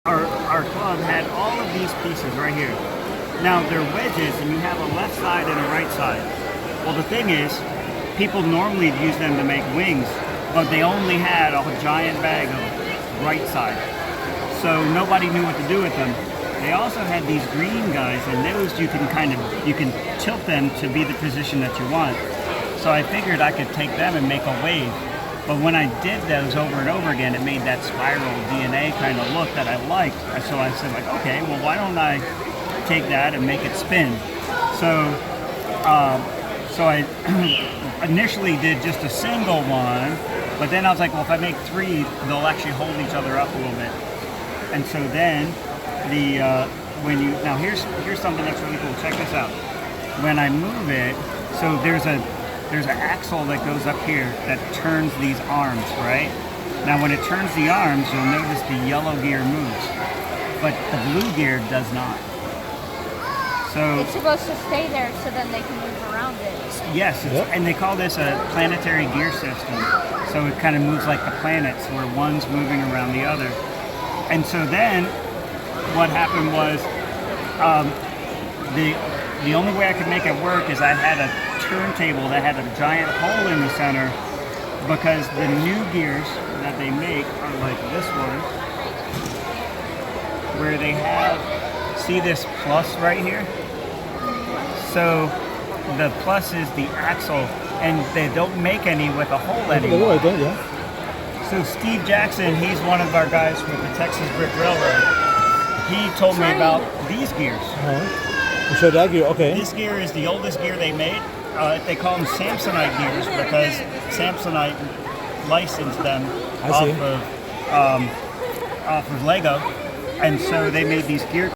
our club had all of these pieces right here. Now they're wedges, and you have a left side and a right side. Well, the thing is, people normally use them to make wings, but they only had a giant bag of right side, so nobody knew what to do with them. They also had these green guys, and those you can tilt them to be the position that you want. So I figured I could take them and make a wave. But when I did those over and over again, it made that spiral DNA kind of look that I liked. So I said, like, okay, well, why don't I take that and make it spin? So I initially did just a single one, but then I was like, well, if I make three, they'll actually hold each other up a little bit. And so then here's something that's really cool. Check this out. When I move it, so there's an axle that goes up here that turns these arms, right? Now when it turns the arms, you'll notice the yellow gear moves, but the blue gear does not. So it's supposed to stay there so then they can move around it. Yes, and they call this a planetary gear system. So it kind of moves like the planets, where one's moving around the other. And so then what happened was the only way I could make it work is I had a turntable that had a giant hole in the center, because the new gears that they make are like this one, where they have, see this plus right here? So the plus is the axle, and they don't make any with a hole anymore. So Steve Jackson, he's one of our guys with the Texas Brick Railroad. He told me about these gears. So that gear, okay. This gear is the oldest gear they made. They call them Samsonite gears because Samsonite licensed them off of Lego, and so they made these gear